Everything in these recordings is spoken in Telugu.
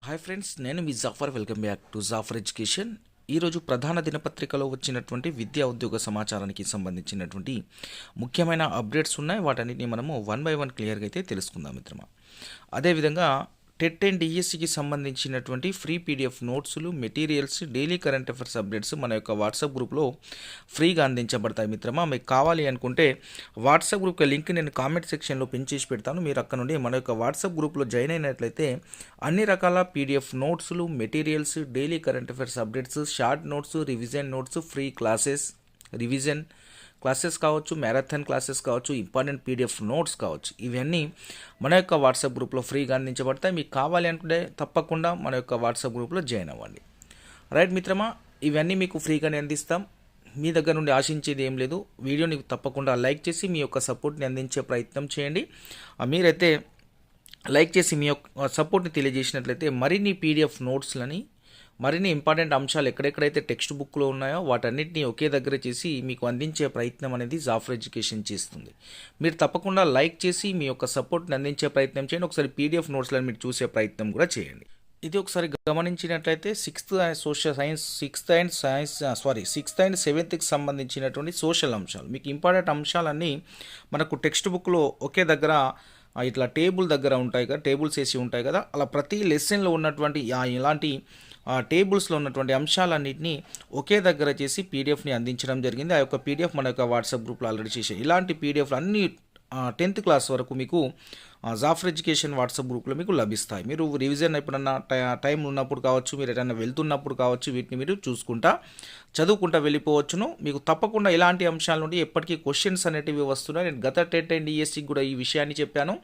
హాయ్ ఫ్రెండ్స్, నేను మీ Jafar. Welcome back to Jafar education. ఈరోజు ప్రధాన దినపత్రికలో వచ్చినటువంటి విద్యా ఉద్యోగ సమాచారానికి సంబంధించినటువంటి ముఖ్యమైన అప్డేట్స్ ఉన్నాయి. వాటన్నిటిని మనము వన్ బై వన్ క్లియర్గా అయితే తెలుసుకుందాం మిత్రమా. అదేవిధంగా టెట్ అండ్ డిఎస్సికి సంబంధించినటువంటి ఫ్రీ పీడిఎఫ్ నోట్స్లు, materials, daily current affairs updates మన యొక్క వాట్సాప్ గ్రూప్లో ఫ్రీగా అందించబడతాయి మిత్రమా. మీకు కావాలి అనుకుంటే వాట్సాప్ గ్రూప్ లింక్ నేను కామెంట్ సెక్షన్లో పిన్ చేసి పెడతాను. మీరు అక్కడ నుండి మన యొక్క వాట్సాప్ గ్రూప్లో జాయిన్ అయినట్లయితే అన్ని రకాల పీడిఎఫ్ నోట్స్లు, materials, daily current affairs updates, short notes, revision notes, free classes, revision classes కావచ్చు, మ్యారథాన్ క్లాసెస్ కావచ్చు, ఇంపార్టెంట్ పీడిఎఫ్ నోట్స్ కావచ్చు, ఇవన్నీ మన యొక్క వాట్సాప్ గ్రూప్లో ఫ్రీగా అందించబడతాయి. మీకు కావాలి అనుకుంటే తప్పకుండా మన యొక్క వాట్సాప్ గ్రూప్లో జాయిన్ అవ్వండి. రైట్ మిత్రమా, ఇవన్నీ మీకు ఫ్రీగానే అందిస్తాం. మీ దగ్గర నుండి ఆశించేది ఏం లేదు. వీడియోని తప్పకుండా లైక్ చేసి మీ యొక్క సపోర్ట్ని అందించే ప్రయత్నం చేయండి. మీరైతే లైక్ చేసి మీ యొక్క సపోర్ట్ని తెలియజేసినట్లయితే మరిన్ని పీడిఎఫ్ నోట్స్లని, మరిన్ని ఇంపార్టెంట్ అంశాలు ఎక్కడెక్కడైతే టెక్స్ట్ బుక్లో ఉన్నాయో వాటన్నిటిని ఒకే దగ్గర చేసి మీకు అందించే ప్రయత్నం అనేది జాఫర్ ఎడ్యుకేషన్ చేస్తుంది. మీరు తప్పకుండా లైక్ చేసి మీ యొక్క సపోర్ట్ని అందించే ప్రయత్నం చేయండి. ఒకసారి పీడిఎఫ్ నోట్స్లను మీరు చూసే ప్రయత్నం కూడా చేయండి. ఇది ఒకసారి గమనించినట్లయితే సిక్స్త్ అండ్ సెవెంత్కి సంబంధించినటువంటి సోషల్ అంశాలు, మీకు ఇంపార్టెంట్ అంశాలన్నీ మనకు టెక్స్ట్ బుక్లో ఒకే దగ్గర ఇట్లా టేబుల్ దగ్గర ఉంటాయి కదా, టేబుల్స్ వేసి ఉంటాయి కదా, అలా ప్రతి లెసన్లో ఉన్నటువంటి ఇలాంటి టేబుల్స్లో ఉన్నటువంటి అంశాలన్నింటినీ ఒకే దగ్గర చేసి పీడిఎఫ్ని అందించడం జరిగింది. ఆ యొక్క పీడిఎఫ్ మన యొక్క వాట్సాప్ గ్రూప్లో ఆల్రెడీ చేసాయి. ఇలాంటి పీడిఎఫ్లు అన్ని 10th క్లాస్ వరకు మీకు జాఫర్ ఎడ్యుకేషన్ వాట్సాప్ గ్రూప్లో మీకు లభిస్తాయి. మీరు రివిజన్ ఎప్పుడన్నా టైం ఉన్నప్పుడు కావచ్చు, మీరు ఎటన్నా వెళ్తున్నప్పుడు కావచ్చు, వీటిని మీరు చూసుకుంటా చదువుకుంటా వెళ్ళిపోవచ్చును. మీకు తప్పకుండా ఇలాంటి అంశాల నుండి ఎప్పటికీ క్వశ్చన్స్ అనేటివి వస్తున్నాయి. నేను గత టెట్ అండ్ డిఎస్సికి కూడా ఈ విషయాన్ని చెప్పాను.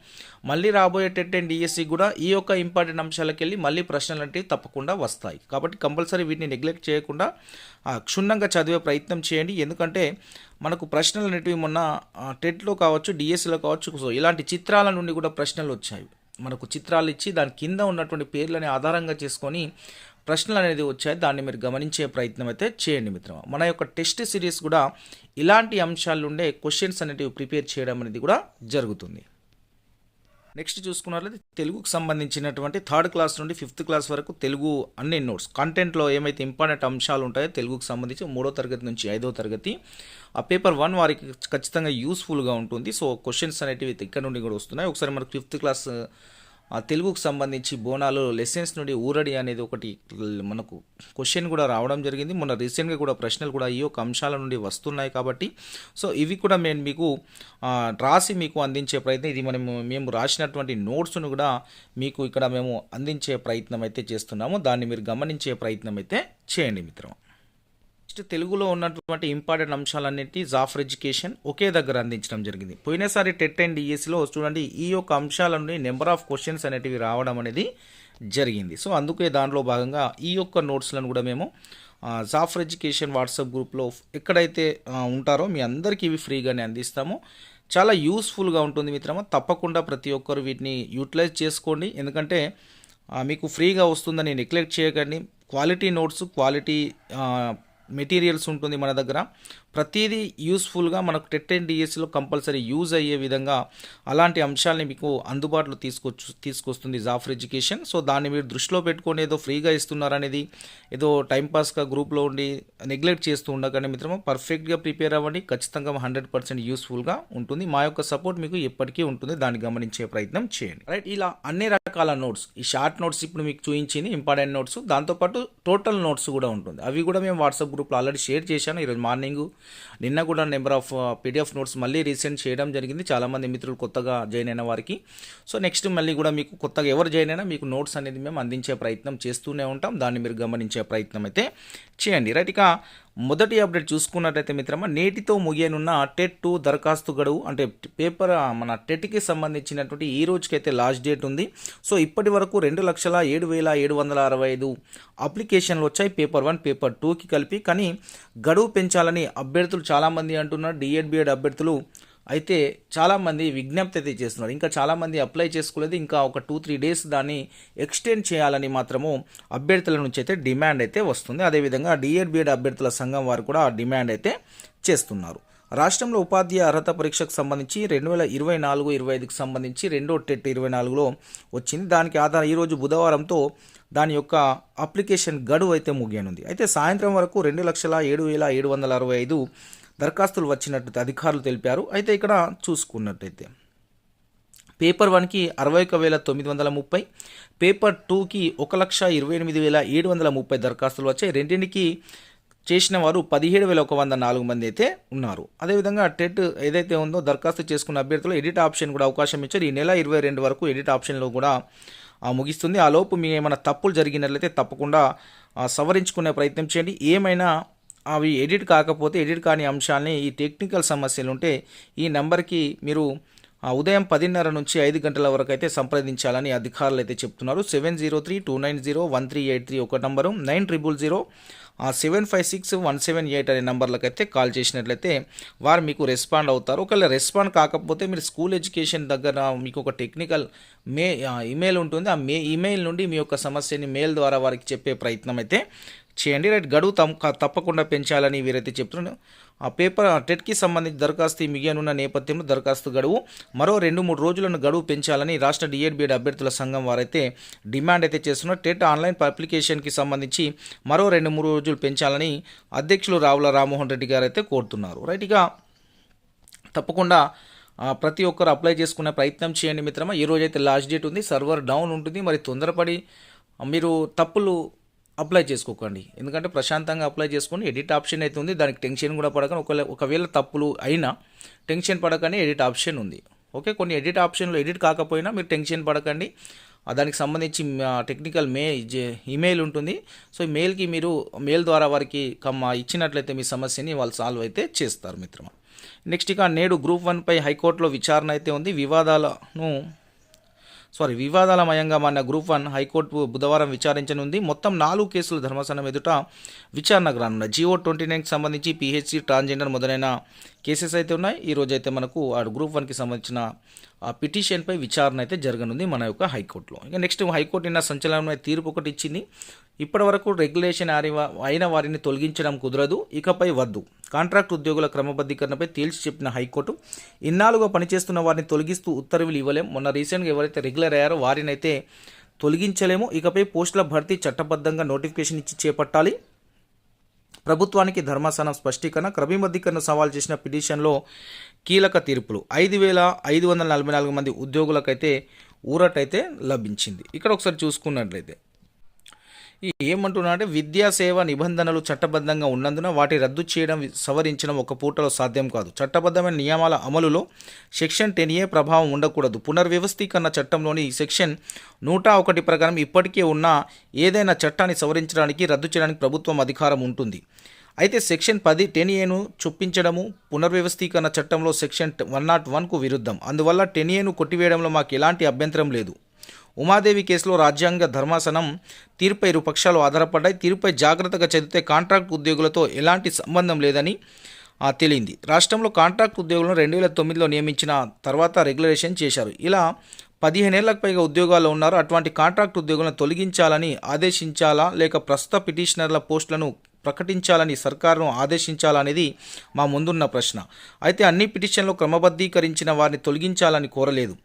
మళ్ళీ రాబోయే టెట్ అండ్ డిఎస్సికి కూడా ఈ యొక్క ఇంపార్టెంట్ అంశాలకు వెళ్ళి మళ్ళీ ప్రశ్నలు అంటే తప్పకుండా వస్తాయి. కాబట్టి కంపల్సరీ వీటిని నెగ్లెక్ట్ చేయకుండా క్షుణ్ణంగా చదివే ప్రయత్నం చేయండి. ఎందుకంటే మనకు ప్రశ్నలు అనేటివి మొన్న టెట్లో కావచ్చు, డిఎస్సిలో కావచ్చు, సో ఇలాంటి చిత్రాల నుండి కూడా ప్రశ్నలు వచ్చాయి. మనకు చిత్రాలు ఇచ్చి దాని కింద ఉన్నటువంటి పేర్లని ఆధారంగా చేసుకొని ప్రశ్నలు అనేది వచ్చాయి. దాన్ని మీరు గమనించే ప్రయత్నం అయితే చేయండి మిత్రమా. మన యొక్క టెస్ట్ సిరీస్ కూడా ఇలాంటి అంశాలు ఉండే క్వశ్చన్స్ అనేటివి ప్రిపేర్ చేయడం అనేది కూడా జరుగుతుంది. నెక్స్ట్ చూసుకున్నట్లయితే తెలుగుకు సంబంధించినటువంటి 3rd క్లాస్ నుండి 5th క్లాస్ వరకు తెలుగు అన్ని నోట్స్ కంటెంట్లో ఏమైతే ఇంపార్టెంట్ అంశాలు ఉంటాయో తెలుగుకు సంబంధించి 3వ తరగతి నుంచి 5వ తరగతి ఆ పేపర్ 1 వారికి ఖచ్చితంగా యూస్ఫుల్గా ఉంటుంది. సో క్వశ్చన్స్ అనేటివి ఇక్కడ నుండి కూడా వస్తున్నాయి. ఒకసారి మనకు 5th క్లాస్ తెలుగుకు సంబంధించి బోనాలు లెసన్స్ నుండి ఊరడి అనేది ఒకటి మనకు క్వశ్చన్ కూడా రావడం జరిగింది. మొన్న రీసెంట్గా కూడా ప్రశ్నలు కూడా ఈ యొక్క అంశాల నుండి వస్తున్నాయి. కాబట్టి సో ఇవి కూడా మేము మీకు రాసి మీకు అందించే ప్రయత్నం, ఇది మేము రాసినటువంటి నోట్స్ను కూడా మీకు ఇక్కడ మేము అందించే ప్రయత్నం అయితే చేస్తున్నాము. దాన్ని మీరు గమనించే ప్రయత్నం అయితే చేయండి మిత్రం. నెక్స్ట్ తెలుగులో ఉన్నటువంటి ఇంపార్టెంట్ అంశాలన్నింటినీ జాఫర్ ఎడ్యుకేషన్ ఒకే దగ్గర అందించడం జరిగింది. పోయినసారి టెట్ అండ్ డిఎస్సిలో చూడండి ఈ యొక్క అంశాల నుండి నెంబర్ ఆఫ్ క్వశ్చన్స్ అనేటివి రావడం అనేది జరిగింది. సో అందుకే దానిలో భాగంగా ఈ యొక్క నోట్స్లను కూడా మేము జాఫర్ ఎడ్యుకేషన్ వాట్సాప్ గ్రూప్లో ఎక్కడైతే ఉంటారో మీ అందరికీ ఇవి ఫ్రీగానే అందిస్తాము. చాలా యూస్ఫుల్గా ఉంటుంది మిత్రమా. తప్పకుండా ప్రతి ఒక్కరు వీటిని యూటిలైజ్ చేసుకోండి. ఎందుకంటే మీకు ఫ్రీగా వస్తుందని నెగ్లెక్ట్ చేయకండి. క్వాలిటీ నోట్స్, క్వాలిటీ మెటీరియల్స్ ఉంటుంది మన దగ్గర. ప్రతిదీ యూస్ఫుల్గా మనకు టెట్ అండ్ డిఎస్సిలో కంపల్సరీ యూజ్ అయ్యే విధంగా అలాంటి అంశాలని మీకు అందుబాటులో తీసుకొస్తుంది జాఫర్ ఎడ్యుకేషన్. సో దాన్ని మీరు దృష్టిలో పెట్టుకొని ఏదో ఫ్రీగా ఇస్తున్నారనేది ఏదో టైంపాస్గా గ్రూప్లో ఉండి నెగ్లెక్ట్ చేస్తూ ఉండకండి మిత్రమా. పర్ఫెక్ట్గా ప్రిపేర్ అవ్వండి. ఖచ్చితంగా 100% యూస్ఫుల్గా ఉంటుంది. మా యొక్క సపోర్ట్ మీకు ఎప్పటికీ ఉంటుంది. దాన్ని గమనించే ప్రయత్నం చేయండి. రైట్, ఇలా అన్ని రకాల నోట్స్, ఈ షార్ట్ నోట్స్ ఇప్పుడు మీకు చూపించింది ఇంపార్టెంట్ నోట్స్, దాంతోపాటు టోటల్ నోట్స్ కూడా ఉంటుంది. అవి కూడా మేము వాట్సాప్ గ్రూప్లో ఆల్రెడీ షేర్ చేశాను. ఈరోజు మార్నింగ్ నిన్న కూడా నెంబర్ ఆఫ్ పీడిఎఫ్ నోట్స్ మళ్ళీ రీసెంట్ చేయడం జరిగింది. చాలామంది మిత్రులు కొత్తగా జాయిన్ అయిన వారికి. సో నెక్స్ట్ మళ్ళీ కూడా మీకు కొత్తగా ఎవరు జాయిన్ అయినా మీకు నోట్స్ అనేది మేము అందించే ప్రయత్నం చేస్తూనే ఉంటాం. దాన్ని మీరు గమనించే ప్రయత్నం అయితే చేయండి. రైట్, ఇక మొదటి అప్డేట్ చూసుకున్నట్టయితే మిత్రమా, నేటితో ముగియనున్న టెట్ 2 దరఖాస్తు గడువు, అంటే పేపర్ మన టెట్కి సంబంధించినటువంటి ఈ రోజుకైతే లాస్ట్ డేట్ ఉంది. సో ఇప్పటి వరకు 2,07,765 అప్లికేషన్లు వచ్చాయి పేపర్ 1, పేపర్ 2కి కలిపి. కానీ గడువు పెంచాలని అభ్యర్థులు చాలామంది అంటున్నారు. డిఎడ్ బిఎడ్ అభ్యర్థులు అయితే చాలామంది విజ్ఞప్తి అయితే చేస్తున్నారు. ఇంకా చాలామంది అప్లై చేసుకోలేదు. ఇంకా ఒక 2-3 డేస్ దాన్ని ఎక్స్టెండ్ చేయాలని మాత్రము అభ్యర్థుల నుంచి అయితే డిమాండ్ అయితే వస్తుంది. అదేవిధంగా డిఎడ్ బిఎడ్ అభ్యర్థుల సంఘం వారు కూడా డిమాండ్ అయితే చేస్తున్నారు. రాష్ట్రంలో ఉపాధ్యాయ అర్హత పరీక్షకు సంబంధించి 2024-25కి సంబంధించి రెండో టెట్ 24లో వచ్చింది. దానికి ఆధారం ఈరోజు బుధవారంతో దాని యొక్క అప్లికేషన్ గడువు అయితే ముగియనుంది. అయితే సాయంత్రం వరకు 2,07,765 దరఖాస్తులు వచ్చినట్టు అధికారులు తెలిపారు. అయితే ఇక్కడ చూసుకున్నట్టయితే పేపర్ 1కి 61,930, పేపర్ 2కి 1,28,730 దరఖాస్తులు వచ్చాయి. రెండింటికి చేసిన వారు 17,104 మంది అయితే ఉన్నారు. అదేవిధంగా టెట్ ఏదైతే ఉందో దరఖాస్తు చేసుకున్న అభ్యర్థులు ఎడిట్ ఆప్షన్ కూడా అవకాశం ఇచ్చారు. ఈ నెల 22 వరకు ఎడిట్ ఆప్షన్లో కూడా ముగిస్తుంది. ఆ లోపు మీ ఏమైనా తప్పులు జరిగినట్లయితే తప్పకుండా సవరించుకునే ప్రయత్నం చేయండి. ఏమైనా అవి ఎడిట్ కాకపోతే ఎడిట్ కాని అంశాలని ఈ టెక్నికల్ సమస్యలు ఉంటే ఈ నెంబర్కి మీరు ఉదయం 10:30 నుంచి 5 గంటల వరకు అయితే సంప్రదించాలని అధికారులు అయితే చెప్తున్నారు. 703-290-1383 ఒక నంబరు, 9000-756-178 అనే నంబర్లకు అయితే కాల్ చేసినట్లయితే వారు మీకు రెస్పాండ్ అవుతారు. ఒకవేళ రెస్పాండ్ కాకపోతే మీరు స్కూల్ ఎడ్యుకేషన్ దగ్గర మీకు ఒక టెక్నికల్ ఇమెయిల్ ఉంటుంది. ఆ ఇమెయిల్ నుండి మీ యొక్క సమస్యని మెయిల్ ద్వారా వారికి చెప్పే ప్రయత్నం అయితే చేయండి. రైట్, గడువు తప్పకుండా పెంచాలని వీరైతే చెప్తున్నారు. ఆ పేపర్ టెట్కి సంబంధించి దరఖాస్తు మిగియనున్న నేపథ్యంలో దరఖాస్తు గడువు మరో 2-3 రోజులను గడువు పెంచాలని రాష్ట్ర డిఎడ్ అభ్యర్థుల సంఘం వారైతే డిమాండ్ అయితే చేస్తున్నారు. టెట్ ఆన్లైన్ అప్లికేషన్కి సంబంధించి మరో 2-3 రోజులు పెంచాలని అధ్యక్షులు రావుల రామ్మోహన్ రెడ్డి గారు అయితే కోరుతున్నారు. రైట్, ఇక తప్పకుండా ప్రతి ఒక్కరు అప్లై చేసుకునే ప్రయత్నం చేయండి మిత్రమా. ఈ రోజైతే లాస్ట్ డేట్ ఉంది, సర్వర్ డౌన్ ఉంటుంది. మరి తొందరపడి మీరు తప్పులు అప్లై చేసుకోకండి, ఎందుకంటే ప్రశాంతంగా అప్లై చేసుకొని ఎడిట్ ఆప్షన్ అయితే ఉంది, దానికి టెన్షన్ కూడా పడకండి. ఒకవేళ తప్పులు అయినా టెన్షన్ పడకని ఎడిట్ ఆప్షన్ ఉంది. ఓకే, కొన్ని ఎడిట్ ఆప్షన్లో ఎడిట్ కాకపోయినా మీరు టెన్షన్ పడకండి. దానికి సంబంధించి టెక్నికల్ ఇమెయిల్ ఉంటుంది. సో ఈ మెయిల్కి మీరు మెయిల్ ద్వారా వారికి ఇచ్చినట్లయితే మీ సమస్యని వాళ్ళు సాల్వ్ అయితే చేస్తారు మిత్రమా. నెక్స్ట్ ఇక నేడు గ్రూప్ 1పై హైకోర్టులో విచారణ అయితే ఉంది. వివాదాలమయంగా మారిన గ్రూప్ 1 హైకోర్టు బుధవారం విచారించనుంది. మొత్తం 4 కేసులు ధర్మాసనం ఎదుట విచారణకు రానున్నాయి. GO 29కి సంబంధించి PHC, ట్రాన్స్జెండర్ మొదలైన కేసెస్ అయితే ఉన్నాయి. ఈ రోజు అయితే మనకు గ్రూప్ 1కి సంబంధించిన పిటిషన్పై విచారణ అయితే జరగనుంది మన యొక్క హైకోర్టులో. ఇక నెక్స్ట్ హైకోర్టు నిన్న సంచలనమైన తీర్పు ఒకటి ఇచ్చింది. ఇప్పటి వరకు రెగ్యులేషన్ అయిన వారిని తొలగించడం కుదరదు, ఇకపై వద్దు. కాంట్రాక్ట్ ఉద్యోగుల క్రమబద్ధీకరణపై తేల్చి చెప్పిన హైకోర్టు ఇన్నాళ్ళుగా పనిచేస్తున్న వారిని తొలగిస్తూ ఉత్తర్వులు ఇవ్వలేం. మొన్న రీసెంట్గా ఎవరైతే రెగ్యులర్ అయ్యారో వారిని అయితే తొలగించలేము. ఇకపై పోస్టుల భర్తీ చట్టబద్ధంగా నోటిఫికేషన్ ఇచ్చి చేపట్టాలి. ప్రభుత్వానికి ధర్మాసనం స్పష్టీకరణ. క్రమబద్ధీకరణ సవాల్ చేసిన పిటిషన్లో కీలక తీర్పులు. 5,544 మంది ఉద్యోగులకైతే ఊరటైతే లభించింది. ఇక్కడ ఒకసారి చూసుకున్నట్లయితే ఏమంటున్నా అంటే విద్యాసేవ నిబంధనలు చట్టబద్ధంగా ఉన్నందున వాటి రద్దు చేయడం, సవరించడం ఒక పూటలో సాధ్యం కాదు. చట్టబద్ధమైన నియమాల అమలులో సెక్షన్ 10A ప్రభావం ఉండకూడదు. పునర్వ్యవస్థీకరణ చట్టంలోని సెక్షన్ 101 ప్రకారం ఇప్పటికే ఉన్న ఏదైనా చట్టాన్ని సవరించడానికి, రద్దు చేయడానికి ప్రభుత్వం అధికారం ఉంటుంది. అయితే సెక్షన్ 10Aను చొప్పించడము పునర్వ్యవస్థీకరణ చట్టంలో సెక్షన్ 101కు విరుద్ధం. అందువల్ల 10Aను కొట్టివేయడంలో మాకు ఎలాంటి అభ్యంతరం లేదు. ఉమాదేవి కేసులో రాజ్యాంగ ధర్మాసనం తీర్పుపై ఇరు పక్షాలు ఆధారపడ్డాయి. తీర్పుపై జాగ్రత్తగా చదివితే కాంట్రాక్ట్ ఉద్యోగులతో ఎలాంటి సంబంధం లేదని తేలింది. రాష్ట్రంలో కాంట్రాక్ట్ ఉద్యోగులను 2009లో నియమించిన తర్వాత రెగ్యులేషన్ చేశారు. ఇలా 15 ఏళ్లకు పైగా ఉద్యోగాల్లో ఉన్నారు. అటువంటి కాంట్రాక్ట్ ఉద్యోగులను తొలగించాలని ఆదేశించాలా, లేక ప్రస్తుత పిటిషనర్ల పోస్టులను ప్రకటించాలని సర్కారును ఆదేశించాలనేది మా ముందున్న ప్రశ్న. అయితే అన్ని పిటిషన్లు క్రమబద్ధీకరించిన వారిని తొలగించాలని కోరలేదు.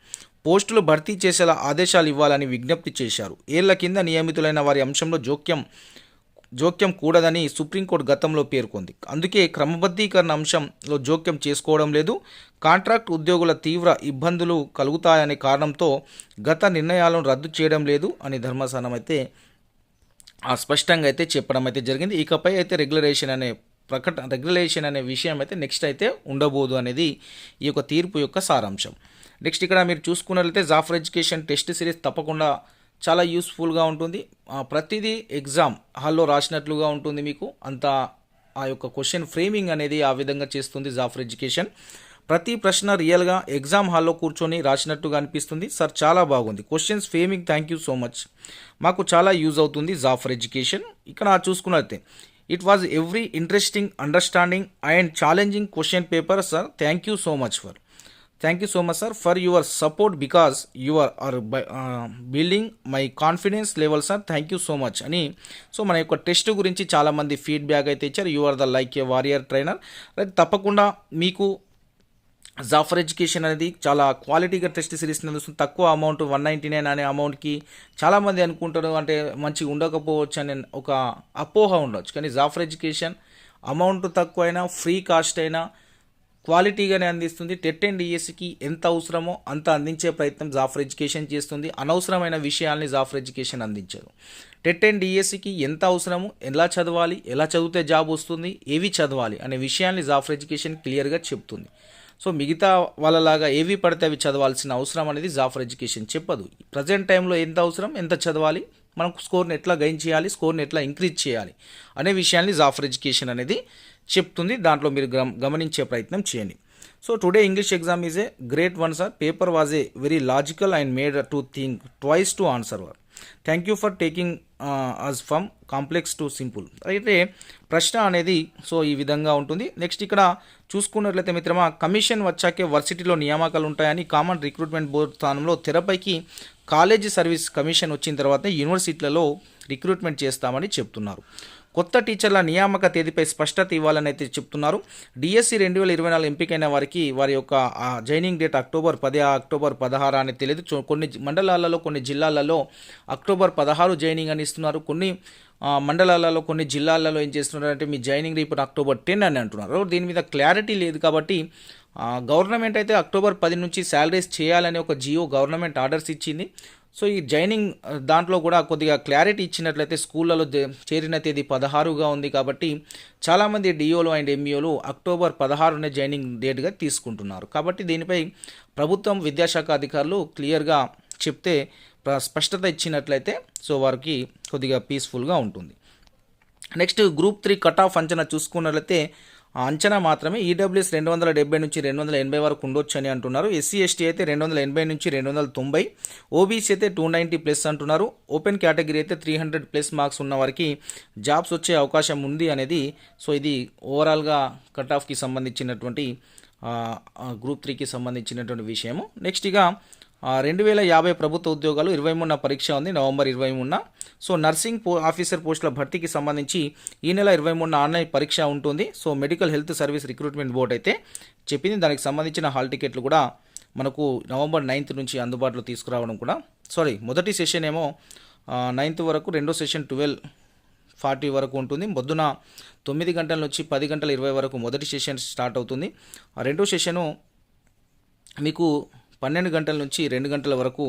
పోస్టులు భర్తీ చేసేలా ఆదేశాలు ఇవ్వాలని విజ్ఞప్తి చేశారు. ఏళ్ల కింద నియమితులైన వారి అంశంలో జోక్యం కూడదని సుప్రీంకోర్టు గతంలో పేర్కొంది. అందుకే క్రమబద్ధీకరణ అంశంలో జోక్యం చేసుకోవడం లేదు. కాంట్రాక్ట్ ఉద్యోగుల తీవ్ర ఇబ్బందులు కలుగుతాయనే కారణంతో గత నిర్ణయాలను రద్దు చేయడం లేదు అని ధర్మాసనం అయితే స్పష్టంగా అయితే చెప్పడం అయితే జరిగింది. ఇకపై అయితే రెగ్యులేషన్ అనే విషయం అయితే నెక్స్ట్ అయితే ఉండబోదు అనేది ఈ యొక్క తీర్పు యొక్క సారాంశం. నెక్స్ట్ ఇక్కడ మీరు చూసుకున్నట్లయితే జాఫర్ ఎడ్యుకేషన్ టెస్ట్ సిరీస్ తప్పకుండా చాలా యూస్ఫుల్గా ఉంటుంది. ప్రతిదీ ఎగ్జామ్ హాల్లో రాసినట్లుగా ఉంటుంది. మీకు అంత ఆ యొక్క క్వశ్చన్ ఫ్రేమింగ్ అనేది ఆ విధంగా చేస్తుంది జాఫర్ ఎడ్యుకేషన్. ప్రతి ప్రశ్న రియల్గా ఎగ్జామ్ హాల్లో కూర్చొని రాసినట్టుగా అనిపిస్తుంది. సార్ చాలా బాగుంది questions framing, thank you so much, మాకు చాలా యూజ్ అవుతుంది జాఫర్ ఎడ్యుకేషన్. ఇక్కడ చూసుకున్నట్లయితే it was every interesting, understanding and challenging question paper sir, thank you so much for. Thank you so much sir for your support because your are building my confidence level sir, thank you so much అని. సో మన యొక్క టెస్ట్ గురించి చాలామంది ఫీడ్బ్యాక్ అయితే ఇచ్చారు. You are the like a warrior trainer. Right, తప్పకుండా మీకు జాఫర్ ఎడ్యుకేషన్ అనేది చాలా క్వాలిటీగా టెస్ట్ సిరీస్ నడుస్తుంది. తక్కువ అమౌంట్ 199 అనే అమౌంట్కి చాలామంది అనుకుంటారు అంటే మంచిగా ఉండకపోవచ్చు అనే ఒక అపోహ ఉండొచ్చు. కానీ జాఫర్ ఎడ్యుకేషన్ అమౌంట్ తక్కువైనా ఫ్రీ కాస్ట్ అయినా క్వాలిటీగానే అందిస్తుంది. టెట్ అండ్ డిఎస్సికి ఎంత అవసరమో అంత అందించే ప్రయత్నం జాఫర్ ఎడ్యుకేషన్ చేస్తుంది. అనవసరమైన విషయాల్ని జాఫర్ ఎడ్యుకేషన్ అందించదు. టెట్ అండ్ డిఎస్సికి ఎంత అవసరమో, ఎలా చదవాలి, ఎలా చదివితే జాబ్ వస్తుంది, ఏవి చదవాలి అనే విషయాల్ని జాఫర్ ఎడ్యుకేషన్ క్లియర్గా చెప్తుంది. సో మిగతా వాళ్ళలాగా ఏవి పడితే అవి చదవాల్సిన అవసరం అనేది జాఫర్ ఎడ్యుకేషన్ చెప్పదు. ప్రజెంట్ టైంలో ఎంత అవసరం, ఎంత చదవాలి, మనకు స్కోర్ని ఎట్లా గెయిన్ చేయాలి, స్కోర్ని ఎట్లా ఇంక్రీజ్ చేయాలి అనే విషయాన్ని జాఫర్ ఎడ్యుకేషన్ అనేది చెప్తుంది. దాంట్లో మీరు గమనించే ప్రయత్నం చేయండి. So today English exam is a great one sir. Paper was a very logical and made to think twice to answer were. Thank you for taking us from complex to simple. అయితే ప్రశ్న అనేది సో ఈ విధంగా ఉంటుంది. నెక్స్ట్ ఇక్కడ చూసుకున్నట్లయితే మిత్రమా, కమిషన్ వచ్చాకే వర్సిటీలో నియామకాలు ఉంటాయని కామన్ రిక్రూట్మెంట్ బోర్డు స్థానంలో తెరపైకి కాలేజీ సర్వీస్ కమిషన్ వచ్చిన తర్వాత యూనివర్సిటీలలో రిక్రూట్మెంట్ చేస్తామని చెప్తున్నారు. కొత్త టీచర్ల నియామక తేదీపై స్పష్టత ఇవ్వాలని అయితే చెప్తున్నారు. డిఎస్సి 2024 ఎంపికైన వారికి వారి యొక్క జాయినింగ్ డేట్ అక్టోబర్ 10, అక్టోబర్ 16 అనేది తెలియదు. కొన్ని మండలాలలో, కొన్ని జిల్లాలలో అక్టోబర్ 16 జాయినింగ్ అని ఇస్తున్నారు. కొన్ని మండలాలలో, కొన్ని జిల్లాలలో ఏం చేస్తున్నారంటే మీ జాయినింగ్ రిపోర్ట్ అక్టోబర్ 10 అని అంటున్నారు. దీని మీద క్లారిటీ లేదు. కాబట్టి గవర్నమెంట్ అయితే అక్టోబర్ 10 నుంచి శాలరీస్ చేయాలని ఒక జియో గవర్నమెంట్ ఆర్డర్స్ ఇచ్చింది. సో ఈ జాయినింగ్ దాంట్లో కూడా కొద్దిగా క్లారిటీ ఇచ్చినట్లయితే స్కూళ్ళలో చేరిన తేదీ 16గా ఉంది. కాబట్టి చాలామంది డిఓలు అండ్ ఎంఈఓలు అక్టోబర్ 16నే జాయినింగ్ డేట్గా తీసుకుంటున్నారు. కాబట్టి దీనిపై ప్రభుత్వం, విద్యాశాఖ అధికారులు క్లియర్గా చెప్తే, స్పష్టత ఇచ్చినట్లయితే సో వారికి కొద్దిగా పీస్ఫుల్గా ఉంటుంది. నెక్స్ట్ గ్రూప్ 3 కట్ ఆఫ్ అంచనా చూసుకున్నట్లయితే అంచనా మాత్రమే. ఈడబ్ల్యూఎస్ 270 నుంచి 280 వరకు ఉండొచ్చు అని అంటున్నారు. ఎస్సీ ఎస్టీ అయితే 280 నుంచి 290, ఓబీసీ అయితే 290 ప్లస్ అంటున్నారు. ఓపెన్ కేటగిరీ అయితే 300 ప్లస్ మార్క్స్ ఉన్న వారికి జాబ్స్ వచ్చే అవకాశం ఉంది అనేది. సో ఇది ఓవరాల్గా కట్ ఆఫ్కి సంబంధించినటువంటి గ్రూప్ 3కి సంబంధించినటువంటి విషయము. నెక్స్ట్ ఇక 2050 ప్రభుత్వ ఉద్యోగాలు 23న పరీక్ష ఉంది, నవంబర్ 23న. సో నర్సింగ్ ఆఫీసర్ పోస్టుల భర్తీకి సంబంధించి ఈ నెల 23న ఆన్లైన్ పరీక్ష ఉంటుంది. So medical health service recruitment board అయితే చెప్పింది. దానికి సంబంధించిన హాల్ టికెట్లు కూడా మనకు నవంబర్ 9 నుంచి అందుబాటులో తీసుకురావడం కూడా, మొదటి సెషన్ ఏమో 9 వరకు, రెండో సెషన్ 12:40 వరకు ఉంటుంది. పొద్దున 9 గంటల నుంచి 10:20 వరకు మొదటి సెషన్ స్టార్ట్ అవుతుంది. రెండో సెషను మీకు 12 గంటల నుంచి 2 గంటల వరకు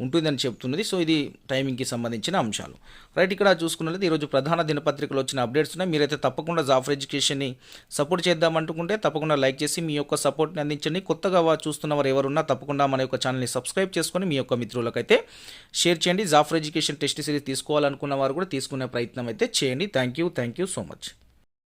ఉంటుందని చెప్తున్నది. సో ఇది టైమింగ్కి సంబంధించిన అంశాలు. రైట్, ఇక్కడ చూసుకున్నట్లయితే ఈరోజు ప్రధాన దినపత్రికలు వచ్చిన అప్డేట్స్ ఉన్నాయి. మీరైతే తప్పకుండా జాఫర్ ఎడ్యుకేషన్ని సపోర్ట్ చేద్దామంటుకుంటే తప్పకుండా లైక్ చేసి మీ యొక్క సపోర్ట్ని అందించండి. కొత్తగా చూస్తున్న వారు ఎవరున్నా తప్పకుండా మన యొక్క ఛానల్ని సబ్స్క్రైబ్ చేసుకొని మీ యొక్క మిత్రులకైతే షేర్ చేయండి. జాఫర్ ఎడ్యుకేషన్ టెస్ట్ సిరీస్ తీసుకోవాలనుకున్న వారు కూడా తీసుకునే ప్రయత్నం అయితే చేయండి. Thank you so much.